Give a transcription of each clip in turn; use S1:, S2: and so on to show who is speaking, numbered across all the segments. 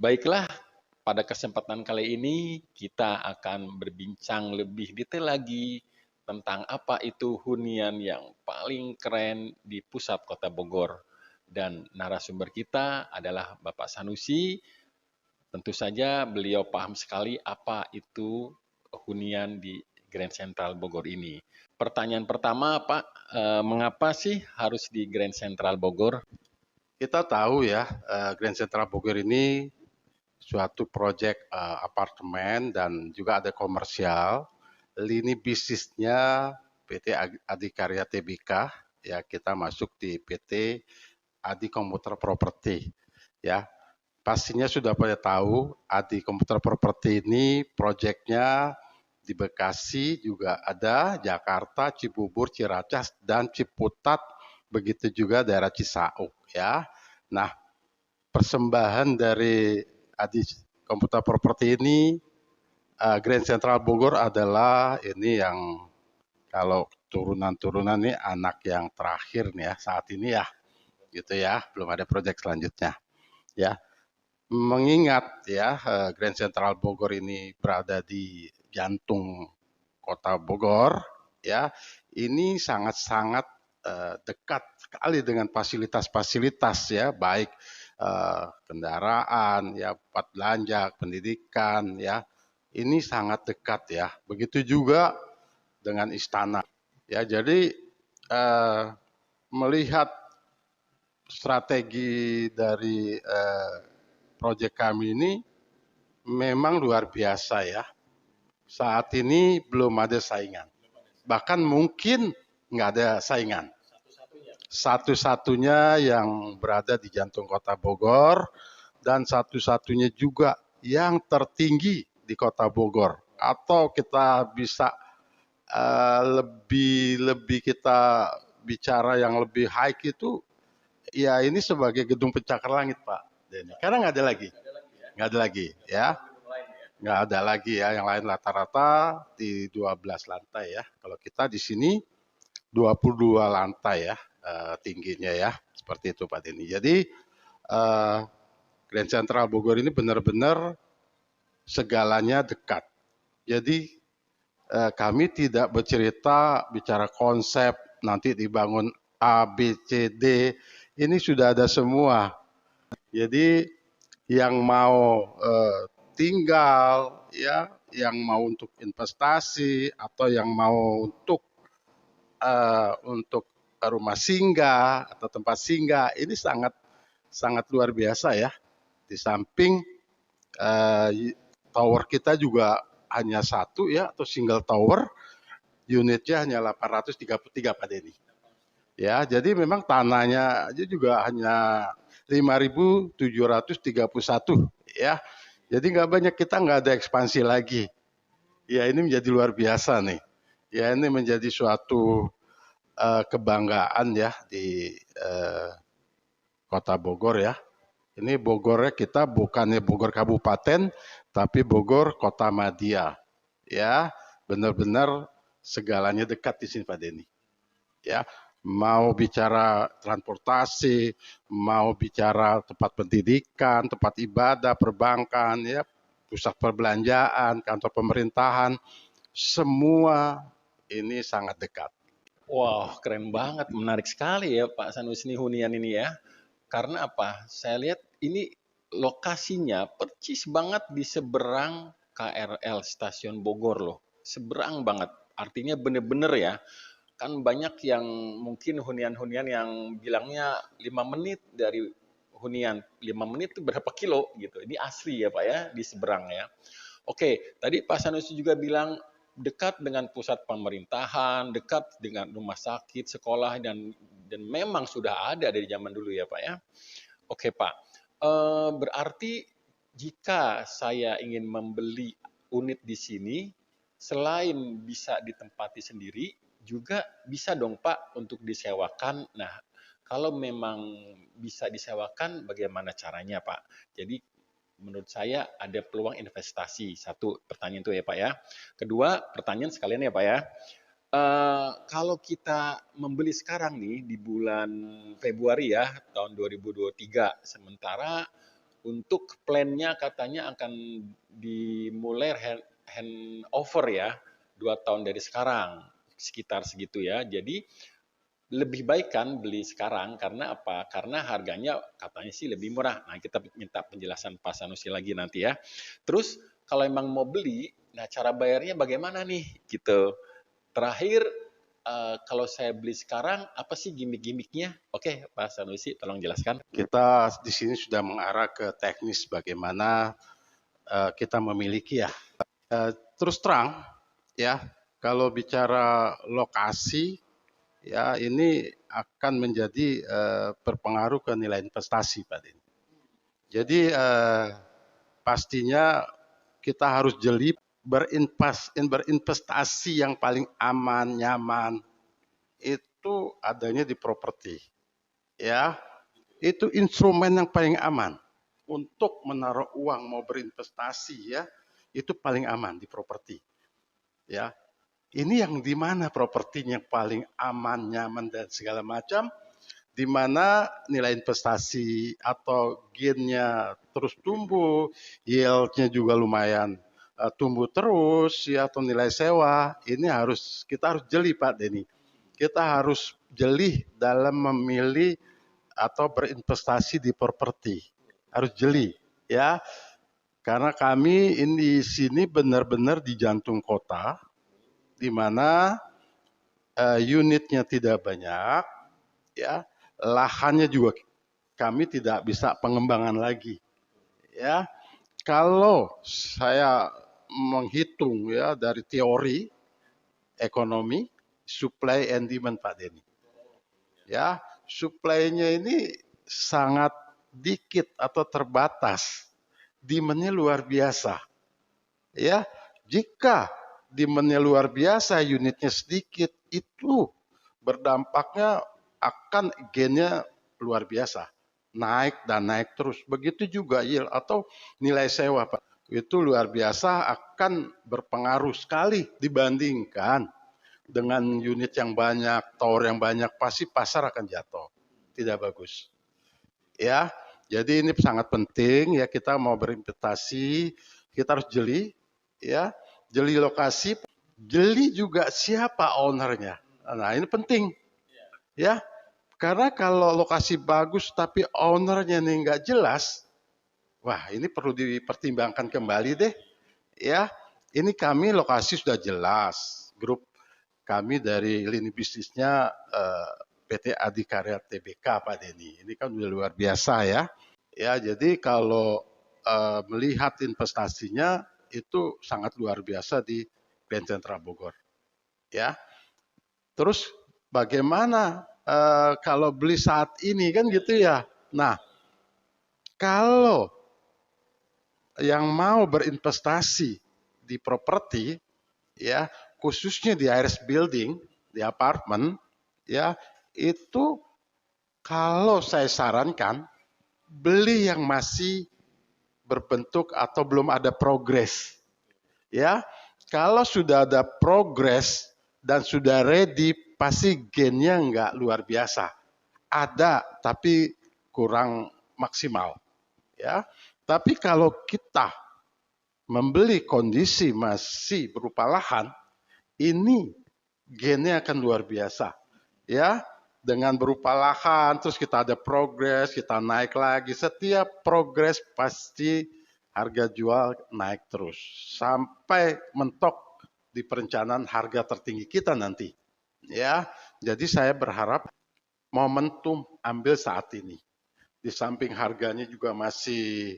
S1: Baiklah, pada kesempatan kali ini kita akan berbincang lebih detail lagi tentang apa itu hunian yang paling keren di pusat kota Bogor. Dan narasumber kita adalah Bapak Sanusi. Tentu saja beliau paham sekali apa itu hunian di Grand Central Bogor ini. Pertanyaan pertama, Pak, mengapa sih harus di Grand Central Bogor?
S2: Kita tahu ya, Grand Central Bogor ini suatu proyek apartemen dan juga ada komersial. Lini bisnisnya PT Adikarya Tbk, ya kita masuk di PT Adi Komputer Property. Ya, pastinya sudah pada tahu Adi Komputer Property ini proyeknya di Bekasi juga ada, Jakarta, Cibubur, Ciracas, dan Ciputat, begitu juga daerah Cisauk ya. Nah, persembahan dari Adi Komputer Property ini, Grand Central Bogor adalah ini yang kalau turunan-turunan ini anak yang terakhir nih ya saat ini ya, gitu ya, belum ada proyek selanjutnya ya. Mengingat ya Grand Central Bogor ini berada di jantung kota Bogor ya, ini sangat-sangat dekat sekali dengan fasilitas-fasilitas ya, baik kendaraan ya, tempat belanja, pendidikan ya, ini sangat dekat ya. Begitu juga dengan istana ya. Jadi melihat strategi dari proyek kami ini memang luar biasa ya. Saat ini belum ada saingan. Bahkan mungkin nggak ada saingan. Satu-satunya yang berada di jantung kota Bogor dan satu-satunya juga yang tertinggi di kota Bogor. Atau kita bisa lebih kita bicara yang lebih high itu, ya ini sebagai gedung pencakar langit Pak Denny. Karena nggak ada lagi, nggak ada lagi ya. Nggak ada lagi ya, yang lain rata-rata di 12 lantai ya. Kalau kita di sini 22 lantai ya tingginya ya, seperti itu Pak Denny. Jadi Grand Central Bogor ini benar-benar segalanya dekat. Jadi kami tidak bicara konsep nanti dibangun A, B, C, D, ini sudah ada semua. Jadi yang mau tinggal ya, yang mau untuk investasi atau yang mau untuk rumah singgah atau tempat singgah, ini sangat sangat luar biasa ya. Di samping tower kita juga hanya satu ya, atau single tower, unitnya hanya 833 Pak Denny. Ya, jadi memang tanahnya aja juga hanya 5.731 ya. Jadi nggak banyak, kita nggak ada ekspansi lagi. Ya ini menjadi luar biasa nih. Ya ini menjadi suatu kebanggaan ya di kota Bogor ya. Ini Bogornya kita bukannya Bogor Kabupaten, tapi Bogor Kota Madya. Ya, benar-benar segalanya dekat di sini Pak Denny. Ya, mau bicara transportasi, mau bicara tempat pendidikan, tempat ibadah, perbankan, ya, pusat perbelanjaan, kantor pemerintahan, semua ini sangat dekat.
S1: Wah, keren banget, menarik sekali ya Pak Sanusi hunian ini ya. Karena apa? Saya lihat ini lokasinya percis banget di seberang KRL Stasiun Bogor loh. Seberang banget. Artinya bener-bener ya. Kan banyak yang mungkin hunian-hunian yang bilangnya 5 menit dari hunian. 5 menit itu berapa kilo gitu. Ini asli ya Pak ya, di seberang ya. Oke, tadi Pak Sanusi juga bilang dekat dengan pusat pemerintahan, dekat dengan rumah sakit, sekolah, dan memang sudah ada dari zaman dulu ya Pak ya. Oke Pak, berarti jika saya ingin membeli unit di sini, selain bisa ditempati sendiri, juga bisa dong Pak untuk disewakan. Nah, kalau memang bisa disewakan, bagaimana caranya Pak? Jadi menurut saya ada peluang investasi. Satu pertanyaan itu ya Pak ya. Kedua pertanyaan sekalian ya Pak ya. Kalau kita membeli sekarang nih di bulan Februari ya tahun 2023, sementara Untuk plan-nya katanya akan dimulai handover ya, 2 tahun dari sekarang, sekitar segitu ya. Jadi lebih baik kan beli sekarang karena apa? Karena harganya katanya sih lebih murah. Nah, kita minta penjelasan Pak Sanusi lagi nanti ya. Terus kalau emang mau beli, nah cara bayarnya bagaimana nih? Gitu. Terakhir, kalau saya beli sekarang, apa sih gimmick-gimmicknya? Oke, Pak Sanusi, tolong jelaskan.
S2: Kita di sini sudah mengarah ke teknis bagaimana kita memiliki ya. Terus terang ya, kalau bicara lokasi ya ini akan menjadi berpengaruh ke nilai investasi Pak Denny. Jadi pastinya kita harus jeli berinvestasi yang paling aman, nyaman itu adanya di properti. Ya, itu instrumen yang paling aman untuk menaruh uang mau berinvestasi ya, itu paling aman di properti. Ya, ini yang di mana propertinya paling aman, nyaman dan segala macam, di mana nilai investasi atau gainnya terus tumbuh, yieldnya juga lumayan tumbuh terus ya, atau nilai sewa, ini kita harus jeli Pak Denny. Kita harus jeli dalam memilih atau berinvestasi di properti. Harus jeli ya. Karena kami ini di sini benar-benar di jantung kota, di mana unitnya tidak banyak, ya, lahannya juga kami tidak bisa pengembangan lagi, ya. Kalau saya menghitung ya dari teori ekonomi, supply and demand Pak Denny, ya, supply-nya ini sangat dikit atau terbatas, demand-nya luar biasa, ya. Jika demand-nya luar biasa, unitnya sedikit, itu berdampaknya akan gain-nya luar biasa, naik dan naik terus. Begitu juga yield atau nilai sewa Pak, itu luar biasa akan berpengaruh sekali dibandingkan dengan unit yang banyak, tower yang banyak, pasti pasar akan jatuh, tidak bagus. Ya, jadi ini sangat penting ya, kita mau berinvestasi, kita harus jeli, ya, jeli lokasi, jeli juga siapa ownernya. Nah ini penting, ya, karena kalau lokasi bagus tapi ownernya nih nggak jelas, wah ini perlu dipertimbangkan kembali deh, ya. Ini kami lokasi sudah jelas, grup kami dari lini bisnisnya PT Adikarya Tbk Pak Denny. Ini kan udah luar biasa ya. Ya, jadi kalau melihat investasinya itu sangat luar biasa di Grand Central Bogor. Ya. Terus bagaimana kalau beli saat ini kan gitu ya. Nah, kalau yang mau berinvestasi di properti ya, khususnya di ARS building, di apartemen ya, itu kalau saya sarankan beli yang masih berbentuk atau belum ada progres. Ya, kalau sudah ada progres dan sudah ready, pasti gainnya nggak luar biasa. Ada, tapi kurang maksimal. Ya, tapi kalau kita membeli kondisi masih berupa lahan, ini gainnya akan luar biasa. Ya, dengan berupa lahan, terus kita ada progres, kita naik lagi. Setiap progres pasti harga jual naik terus. Sampai mentok di perencanaan harga tertinggi kita nanti. Ya, jadi saya berharap momentum ambil saat ini. Di samping harganya juga masih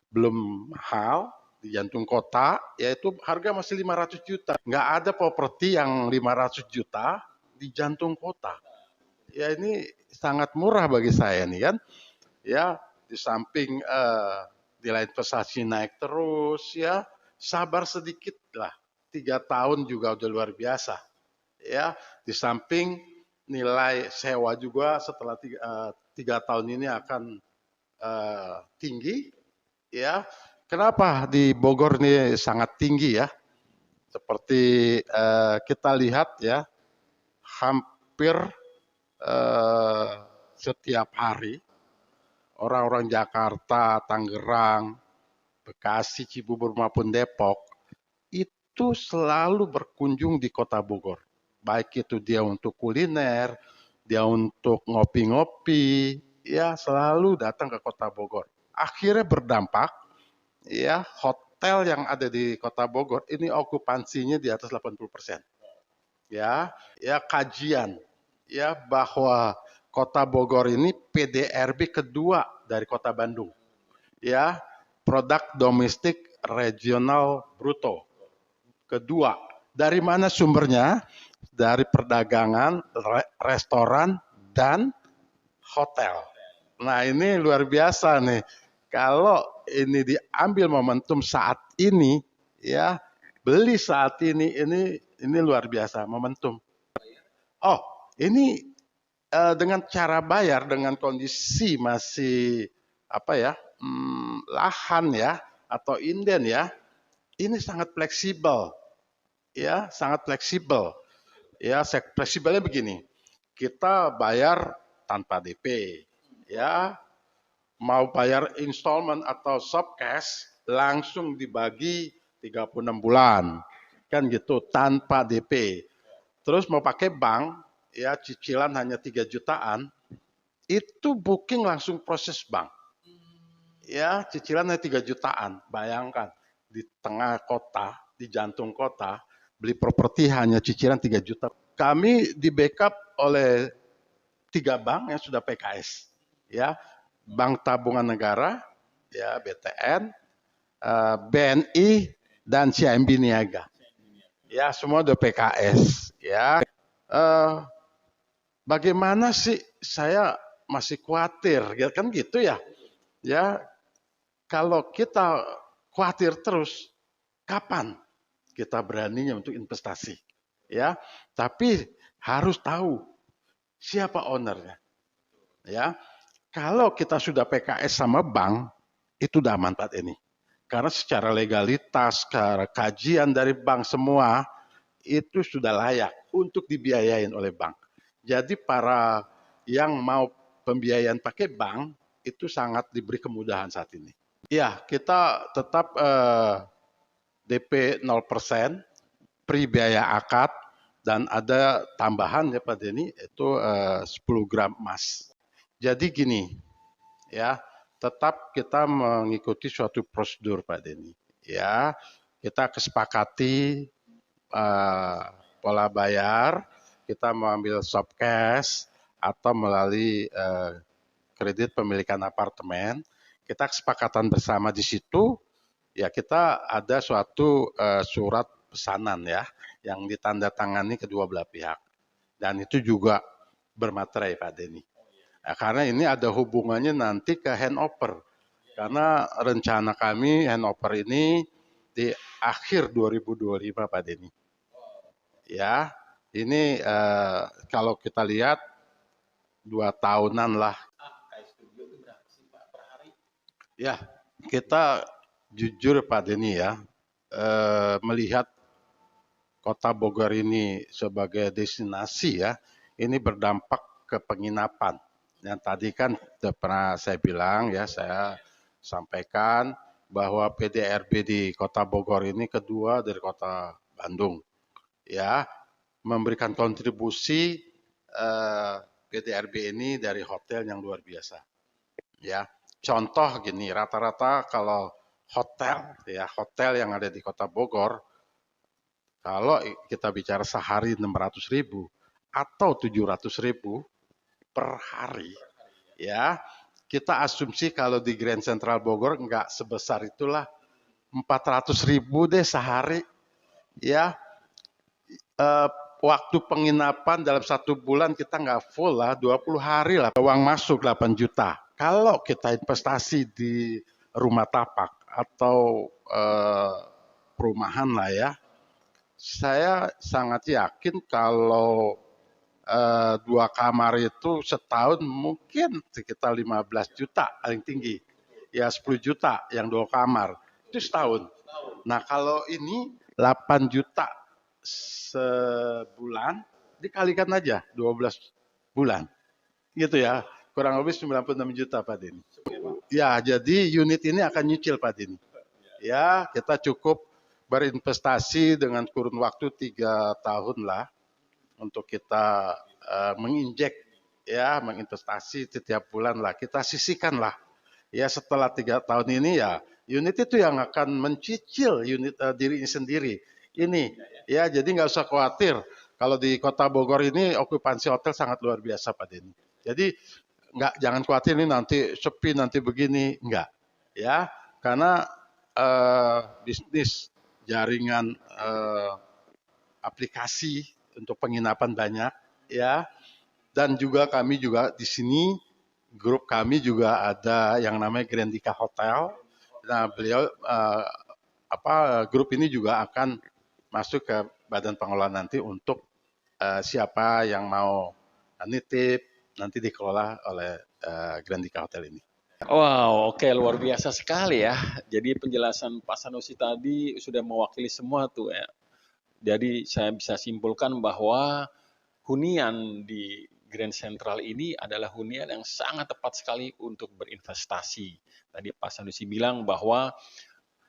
S2: belum mahal, di jantung kota, yaitu harga masih 500 juta. Nggak ada properti yang 500 juta di jantung kota. Ya ini sangat murah bagi saya nih kan. Ya, di samping nilai investasi naik terus ya, sabar sedikit lah. 3 tahun juga udah luar biasa. Ya, di samping nilai sewa juga setelah 3 tahun ini akan tinggi. Ya, kenapa di Bogor ini sangat tinggi ya? Seperti kita lihat ya, hampir setiap hari orang-orang Jakarta, Tangerang, Bekasi, Cibubur maupun Depok itu selalu berkunjung di Kota Bogor. Baik itu dia untuk kuliner, dia untuk ngopi-ngopi, ya selalu datang ke Kota Bogor. Akhirnya berdampak, ya hotel yang ada di Kota Bogor ini okupansinya di atas 80%. Ya kajian ya bahwa Kota Bogor ini PDRB kedua dari Kota Bandung. Ya, produk domestik regional bruto. Kedua, dari mana sumbernya? Dari perdagangan, restoran, dan hotel. Nah ini luar biasa nih. Kalau ini diambil momentum saat ini, ya beli saat ini luar biasa momentum. Oh, ini dengan cara bayar dengan kondisi masih apa ya lahan ya atau inden ya, ini sangat fleksibel ya, sangat fleksibel ya. Fleksibelnya begini, kita bayar tanpa DP ya, mau bayar installment atau soft cash langsung dibagi 36 bulan kan gitu tanpa DP. Terus mau pakai bank ya cicilan hanya 3 jutaan, itu booking langsung proses bank. Ya cicilan hanya 3 jutaan, bayangkan di tengah kota, di jantung kota, beli properti hanya cicilan 3 juta. Kami di backup oleh 3 bank yang sudah PKS. Ya, Bank Tabungan Negara, ya BTN, BNI dan CIMB Niaga. Ya, semua udah PKS. Ya, bagaimana sih saya masih khawatir, ya kan gitu ya. Ya, kalau kita khawatir terus, kapan kita beraninya untuk investasi? Ya, tapi harus tahu siapa ownernya. Ya, kalau kita sudah PKS sama bank, itu udah manfaat ini. Karena secara legalitas, kajian dari bank semua, itu sudah layak untuk dibiayain oleh bank. Jadi para yang mau pembiayaan pakai bank, itu sangat diberi kemudahan saat ini. Ya, kita tetap DP 0%, free biaya akad, dan ada tambahan ya Pak Denny, itu 10 gram emas. Jadi gini, ya tetap kita mengikuti suatu prosedur Pak Denny. Ya, kita kesepakati pola bayar, kita mengambil soft cash atau melalui kredit pemilikan apartemen. Kita kesepakatan bersama di situ, ya kita ada suatu surat pesanan ya, yang ditandatangani kedua belah pihak. Dan itu juga bermaterai Pak Denny. Nah, karena ini ada hubungannya nanti ke handover. Karena rencana kami handover ini di akhir 2025 Pak Denny. Ya, ini kalau kita lihat 2 tahunan lah. Ya, kita jujur Pak Denny ya, melihat Kota Bogor ini sebagai destinasi ya, ini berdampak ke penginapan. Yang tadi kan pernah saya bilang ya, saya sampaikan bahwa PDRB di Kota Bogor ini kedua dari Kota Bandung. Ya, memberikan kontribusi PDRB ini dari hotel yang luar biasa. Ya, contoh gini, rata-rata kalau hotel ya, hotel yang ada di Kota Bogor, kalau kita bicara sehari 600.000 atau 700.000 per hari, ya kita asumsi kalau di Grand Central Bogor enggak sebesar itulah, 400.000 deh sehari, ya. Waktu penginapan dalam 1 bulan kita nggak full lah, 20 hari lah, uang masuk 8 juta. Kalau kita investasi di rumah tapak atau perumahan lah ya, saya sangat yakin kalau 2 kamar itu setahun mungkin sekitar 15 juta paling tinggi. Ya 10 juta yang 2 kamar, itu setahun. Nah kalau ini 8 juta sebulan, dikalikan aja 12 bulan. Gitu ya. kurang lebih 96 juta Pak Denny. Ya, jadi unit ini akan nyicil Pak Denny. Ya, kita cukup berinvestasi dengan kurun waktu 3 tahun lah untuk kita menginjek ya, menginvestasi setiap bulan lah. Kita sisihkan lah. Ya, setelah 3 tahun ini ya, unit itu yang akan mencicil unit dirinya sendiri. Ini ya, jadi nggak usah khawatir. Kalau di Kota Bogor ini okupansi hotel sangat luar biasa Pak Denny. Jadi jangan khawatir ini nanti sepi nanti begini, enggak ya, karena bisnis jaringan aplikasi untuk penginapan banyak ya, dan juga kami juga di sini grup kami juga ada yang namanya Grandika Hotel. Nah, beliau grup ini juga akan masuk ke badan pengelola nanti untuk siapa yang mau nitip nanti dikelola oleh Grandika Hotel ini.
S1: Wow, oke, luar biasa sekali ya. Jadi penjelasan Pak Sanusi tadi sudah mewakili semua tuh ya. Jadi saya bisa simpulkan bahwa hunian di Grand Central ini adalah hunian yang sangat tepat sekali untuk berinvestasi. Tadi Pak Sanusi bilang bahwa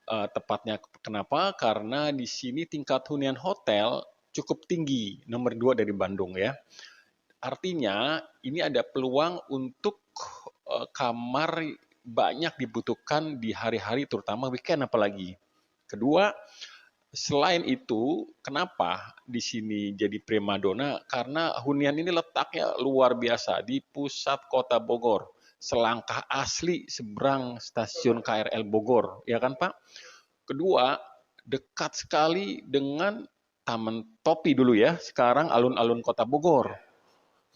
S1: tepatnya kenapa? Karena di sini tingkat hunian hotel cukup tinggi, nomor 2 dari Bandung ya. Artinya ini ada peluang untuk kamar banyak dibutuhkan di hari-hari terutama weekend apalagi. Kedua, selain itu, kenapa di sini jadi primadona? Karena hunian ini letaknya luar biasa di pusat kota Bogor. Selangkah asli seberang stasiun KRL Bogor, ya kan Pak? Kedua, dekat sekali dengan Taman Topi dulu ya, sekarang alun-alun kota Bogor.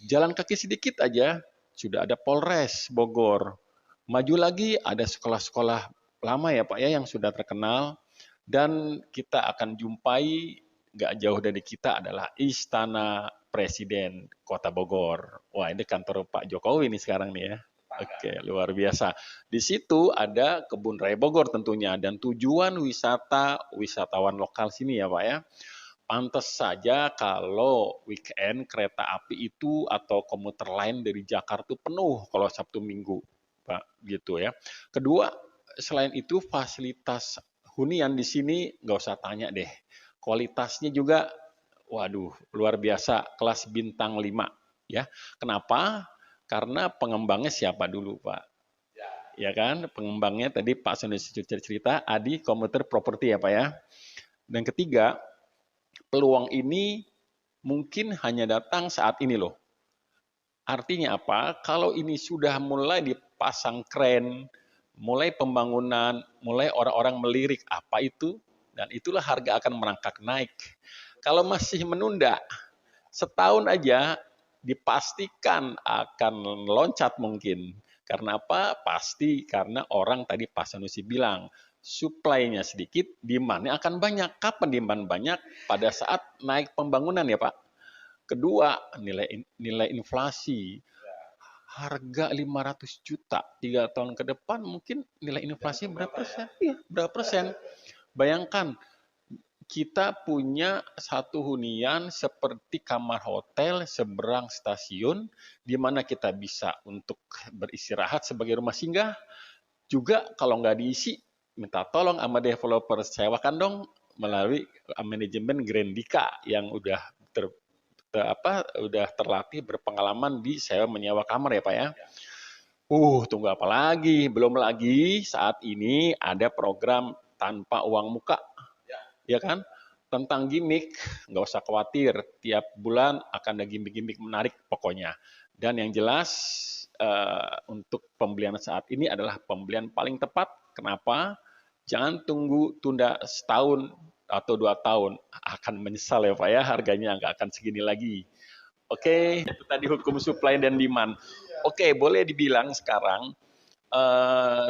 S1: Jalan kaki sedikit aja, sudah ada Polres Bogor. Maju lagi ada sekolah-sekolah lama ya Pak ya yang sudah terkenal. Dan kita akan jumpai, nggak jauh dari kita adalah Istana Presiden Kota Bogor. Wah ini kantor Pak Jokowi nih sekarang nih ya. Oke, luar biasa. Di situ ada Kebun Raya Bogor tentunya. Dan tujuan wisatawan lokal sini ya Pak ya. Pantes saja kalau weekend kereta api itu atau komuter lain dari Jakarta penuh kalau Sabtu Minggu, Pak, gitu ya. Kedua, selain itu fasilitas hunian di sini nggak usah tanya deh. Kualitasnya juga, waduh, luar biasa, kelas bintang 5 ya. Kenapa? Karena pengembangnya siapa dulu, Pak? Ya kan, pengembangnya tadi Pak Sanusi cerita Adi Komuter Property ya, Pak ya. Dan ketiga, peluang ini mungkin hanya datang saat ini loh. Artinya apa? Kalau ini sudah mulai dipasang kren, mulai pembangunan, mulai orang-orang melirik apa itu, dan itulah harga akan merangkak naik. Kalau masih menunda, setahun aja dipastikan akan loncat mungkin. Karena apa? Pasti karena orang tadi Pak Sanusi bilang, supply-nya sedikit, demand-nya akan banyak. Kapan demand banyak? Pada saat naik pembangunan ya Pak. Kedua, nilai inflasi. Harga 500 juta 3 tahun ke depan mungkin nilai inflasi berapa persen? Iya, berapa persen? Bayangkan kita punya satu hunian seperti kamar hotel seberang stasiun di mana kita bisa untuk beristirahat sebagai rumah singgah. Juga kalau nggak diisi, minta tolong sama developer sewakan dong melalui manajemen Grandika yang udah udah terlatih berpengalaman di sewa menyewa kamar ya Pak ya. Tunggu apa lagi? Belum lagi saat ini ada program tanpa uang muka, ya kan? Tentang gimmick, nggak usah khawatir. Tiap bulan akan ada gimmick-gimmick menarik pokoknya. Dan yang jelas untuk pembelian saat ini adalah pembelian paling tepat. Kenapa? Jangan tunda setahun atau 2 tahun. Akan menyesal ya Pak ya, harganya nggak akan segini lagi. Oke, itu tadi hukum supply dan demand. Oke, boleh dibilang sekarang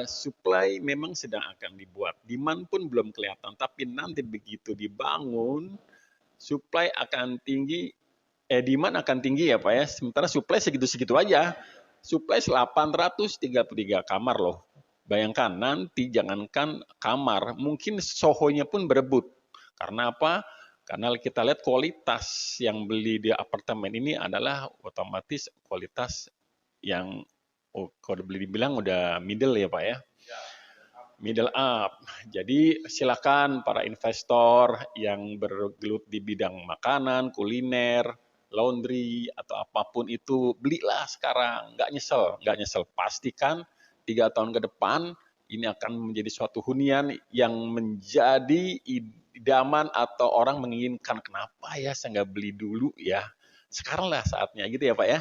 S1: supply memang sedang akan dibuat. Demand pun belum kelihatan, tapi nanti begitu dibangun, supply akan tinggi, demand akan tinggi ya Pak ya. Sementara supply segitu-segitu aja. Supply 833 kamar loh. Bayangkan nanti jangankan kamar, mungkin sohonya pun berebut. Karena apa? Karena kita lihat kualitas yang beli di apartemen ini adalah otomatis kualitas yang Oh, kalau boleh dibilang udah middle ya Pak ya? Middle up. Jadi silakan para investor yang bergelut di bidang makanan, kuliner, laundry atau apapun itu belilah sekarang, nggak nyesel. Pastikan 3 tahun ke depan ini akan menjadi suatu hunian yang menjadi idaman atau orang menginginkan kenapa ya saya nggak beli dulu ya. Sekarang lah saatnya gitu ya Pak ya.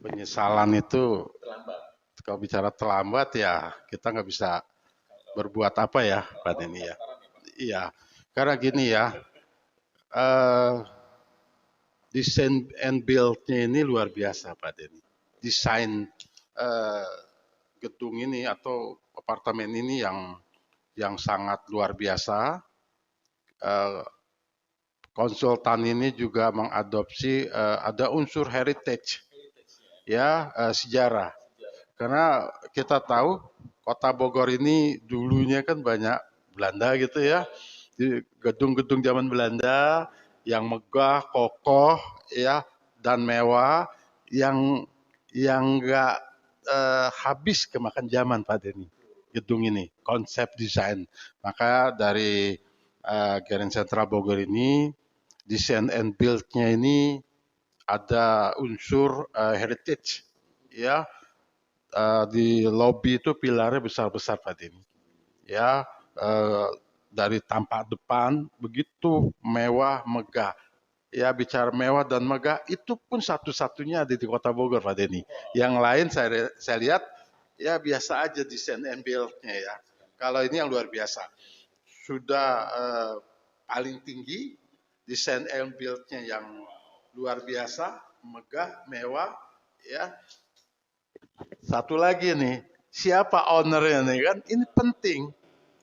S2: Penyesalan itu
S1: Terlambat.
S2: kalau bicara terlambat ya kita nggak bisa berbuat apa ya Pak Denny ya. Iya, karena gini ya, eh, desain and build-nya ini luar biasa Pak Denny. Desain eh, gedung ini atau apartemen ini yang sangat luar biasa. Eh, konsultan ini juga mengadopsi ada unsur heritage ya sejarah. Karena kita tahu kota Bogor ini dulunya kan banyak Belanda gitu ya. Gedung-gedung zaman Belanda yang megah, kokoh ya dan mewah yang nggak habis kemakan zaman Pak Denny. Gedung ini, konsep desain. Maka dari Grand Central Bogor ini, desain and build-nya ini ada unsur heritage ya. Di lobby itu pilarnya besar-besar Pak Denny. Ya, dari tampak depan begitu mewah, megah. Ya bicara mewah dan megah itu pun satu-satunya ada di Kota Bogor Pak Denny. Yang lain saya lihat ya biasa aja desain and build-nya ya. Kalau ini yang luar biasa. Sudah paling tinggi desain and build-nya yang luar biasa, megah, mewah ya. Satu lagi nih, siapa ownernya nih kan? Ini penting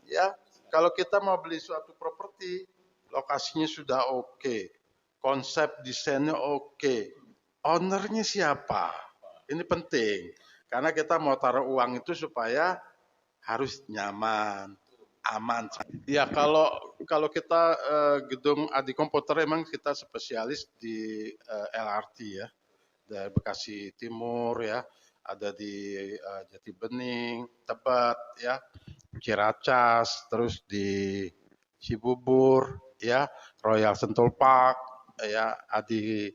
S2: ya. Kalau kita mau beli suatu properti, lokasinya sudah oke, konsep desainnya oke, ownernya siapa? Ini penting karena kita mau taruh uang itu supaya harus nyaman, aman. Ya kalau kita gedung Adi Komputer emang kita spesialis di LRT ya, dari Bekasi Timur ya, ada di Jati Bening, Tebet ya, Ciracas, terus di Cibubur ya, Royal Sentul Park ya, Adi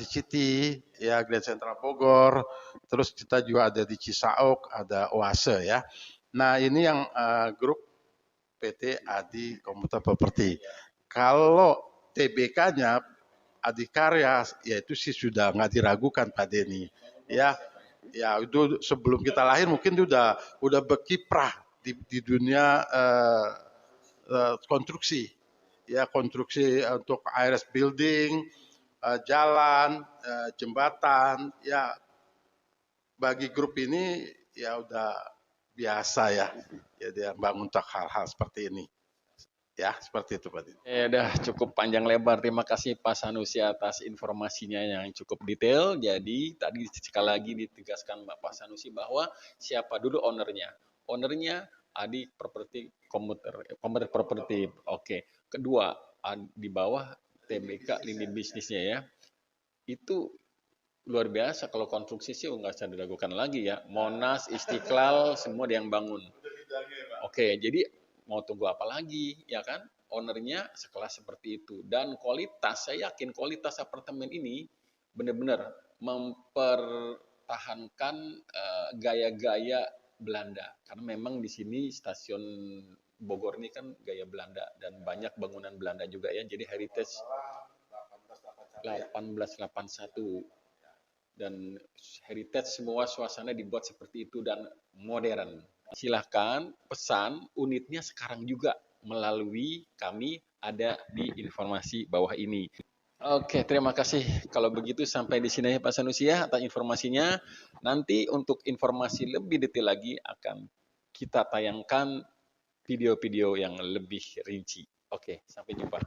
S2: City ya, Grand Central Bogor, terus kita juga ada di Cisauk, ada Oase ya. Nah ini yang grup PT Adi Komputer Property. Kalau TBK-nya Adikarya, ya itu sih sudah nggak diragukan Pak Denny. Ya, ya itu sebelum kita lahir mungkin udah berkiprah di dunia konstruksi. Ya konstruksi untuk ARS building, jalan, jembatan. Ya bagi grup ini ya udah biasa ya. Ya dia bangun untuk hal-hal seperti ini. Ya, seperti itu Pak Didi.
S1: Ya udah cukup panjang lebar. Terima kasih Pak Sanusi atas informasinya yang cukup detail. Jadi tadi sekali lagi ditegaskan Pak Sanusi bahwa siapa dulu ownernya. Ownernya Adi Property Komuter Property. Oke. Kedua, di bawah TBK lini bisnisnya ya. Itu luar biasa kalau konstruksi sih nggak usah diragukan lagi ya. Monas, Istiqlal, semua dia yang bangun. Oke, jadi mau tunggu apa lagi, ya kan? Ownernya sekelas seperti itu. Dan kualitas, saya yakin kualitas apartemen ini benar-benar mempertahankan gaya-gaya Belanda. Karena memang di sini stasiun Bogor ini kan gaya Belanda dan banyak bangunan Belanda juga ya. Jadi heritage 1881 dan heritage semua suasana dibuat seperti itu dan modern. Silahkan pesan unitnya sekarang juga melalui kami ada di informasi bawah ini. Oke, terima kasih. Kalau begitu sampai di sini Pak Sanusi ya atas informasinya. Nanti untuk informasi lebih detail lagi akan kita tayangkan video-video yang lebih rinci. Oke, sampai jumpa.